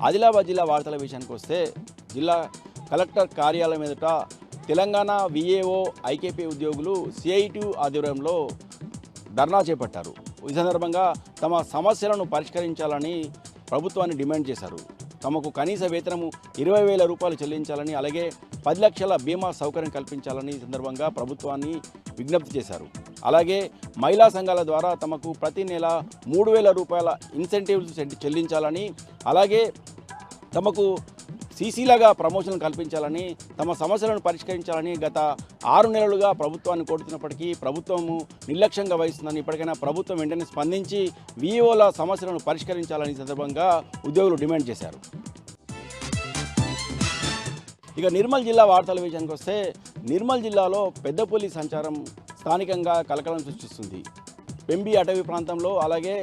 ఆదిలాబాద్ జిల్లా వార్తల విషయానికి వస్తే జిల్లా కలెక్టర్ కార్యాలయం ఎదుట తెలంగాణ విఏఓ ఐకేపీ ఉద్యోగులు సిఐటి ఆధ్వర్యంలో ధర్నా చేపట్టారు. ఈ సందర్భంగా తమ సమస్యలను పరిష్కరించాలని ప్రభుత్వాన్ని డిమాండ్ చేశారు. తమకు కనీస వేతనము 20,000 రూపాయలు చెల్లించాలని, అలాగే 10 లక్షల బీమా సౌకర్యం కల్పించాలని ఈ సందర్భంగా ప్రభుత్వాన్ని విజ్ఞప్తి చేశారు. అలాగే మహిళా సంఘాల ద్వారా తమకు ప్రతి నెల 3,000 రూపాయల ఇన్సెంటివ్స్ చెల్లించాలని, అలాగే తమకు సీసీలాగా ప్రమోషన్ కల్పించాలని, తమ సమస్యలను పరిష్కరించాలని గత 6 నెలలుగా ప్రభుత్వాన్ని కోరుతున్నప్పటికీ ప్రభుత్వము నిర్లక్ష్యంగా వహిస్తుందని, ఇప్పటికైనా ప్రభుత్వం వెంటనే స్పందించి విఈఓల సమస్యలను పరిష్కరించాలని సందర్భంగా ఉద్యోగులు డిమాండ్ చేశారు. ఇక నిర్మల్ జిల్లా వార్తల విషయానికి వస్తే నిర్మల్ జిల్లాలో పెద్దపులి సంచారం స్థానికంగా కలకలం సృష్టిస్తుంది. పెంబి అటవీ ప్రాంతంలో, అలాగే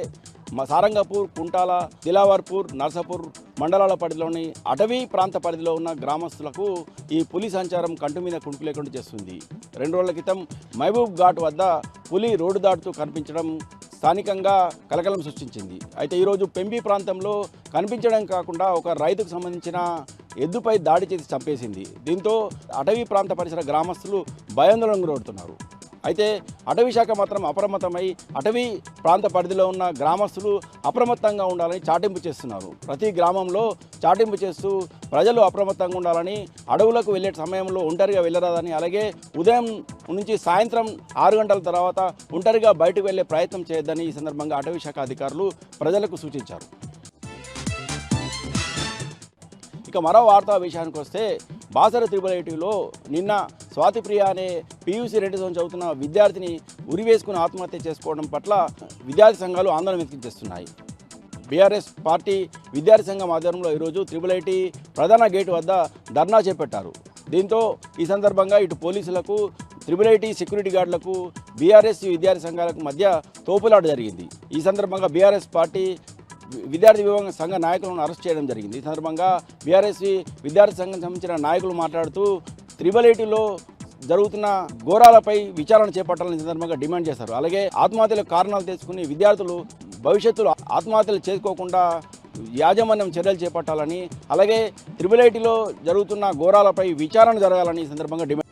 సారంగపూర్, కుంటాల, దిలావర్పూర్, నర్సాపూర్ మండలాల పరిధిలోని అటవీ ప్రాంత పరిధిలో ఉన్న గ్రామస్తులకు ఈ పులి సంచారం కంటి మీద కునుకు లేకుండా చేస్తుంది. 2 రోజుల క్రితం మహబూబ్ ఘాట్ వద్ద పులి రోడ్డు దాటుతూ కనిపించడం స్థానికంగా కలకలం సృష్టించింది. అయితే ఈరోజు పెంబి ప్రాంతంలో కనిపించడం కాకుండా ఒక రైతుకు సంబంధించిన ఎద్దుపై దాడి చేసి చంపేసింది. దీంతో అటవీ ప్రాంత పరిసర గ్రామస్తులు భయాందోళనకు గురవుతున్నారు. అయితే అటవీ శాఖ మాత్రం అప్రమత్తమై అటవీ ప్రాంత పరిధిలో ఉన్న గ్రామస్తులు అప్రమత్తంగా ఉండాలని చాటింపు చేస్తున్నారు. ప్రతి గ్రామంలో చాటింపు చేస్తూ ప్రజలు అప్రమత్తంగా ఉండాలని, అడవులకు వెళ్ళే సమయంలో ఒంటరిగా వెళ్ళరాదని, అలాగే ఉదయం నుంచి సాయంత్రం 6 గంటల తర్వాత ఒంటరిగా బయటకు వెళ్ళే ప్రయత్నం చేయొద్దని ఈ సందర్భంగా అటవీ శాఖ అధికారులు ప్రజలకు సూచించారు. ఇక మరో వార్తా విషయానికి వస్తే బాసర త్రిబుల్ నిన్న స్వాతిప్రియ అనే PUC 2 సంవత్సరం చదువుతున్న విద్యార్థిని ఉరివేసుకుని ఆత్మహత్య చేసుకోవడం పట్ల విద్యార్థి సంఘాలు ఆందోళన వ్యక్తం చేస్తున్నాయి. బీఆర్ఎస్ పార్టీ విద్యార్థి సంఘం ఆధ్వర్యంలో ఈరోజు త్రిబుల్ ప్రధాన గేటు వద్ద ధర్నా చేపట్టారు. దీంతో ఈ సందర్భంగా ఇటు పోలీసులకు, త్రిబుల్ సెక్యూరిటీ గార్డులకు, బీఆర్ఎస్ విద్యార్థి సంఘాలకు మధ్య తోపులాట జరిగింది. ఈ సందర్భంగా బీఆర్ఎస్ పార్టీ విద్యార్థి విభాగం సంఘ నాయకులను అరెస్ట్ చేయడం జరిగింది. ఈ సందర్భంగా బీఆర్ఎస్ విద్యార్థి సంఘం సంబంధించిన నాయకులు మాట్లాడుతూ త్రిబుల్ జరుగుతున్న ఘోరాలపై విచారణ చేపట్టాలని సందర్భంగా డిమాండ్ చేశారు. అలాగే ఆత్మహత్యలకు కారణాలు తెలుసుకుని విద్యార్థులు భవిష్యత్తులో ఆత్మహత్యలు చేసుకోకుండా యాజమాన్యం చర్యలు చేపట్టాలని, అలాగే త్రిబుల్ జరుగుతున్న ఘోరాలపై విచారణ జరగాలని ఈ సందర్భంగా డిమాండ్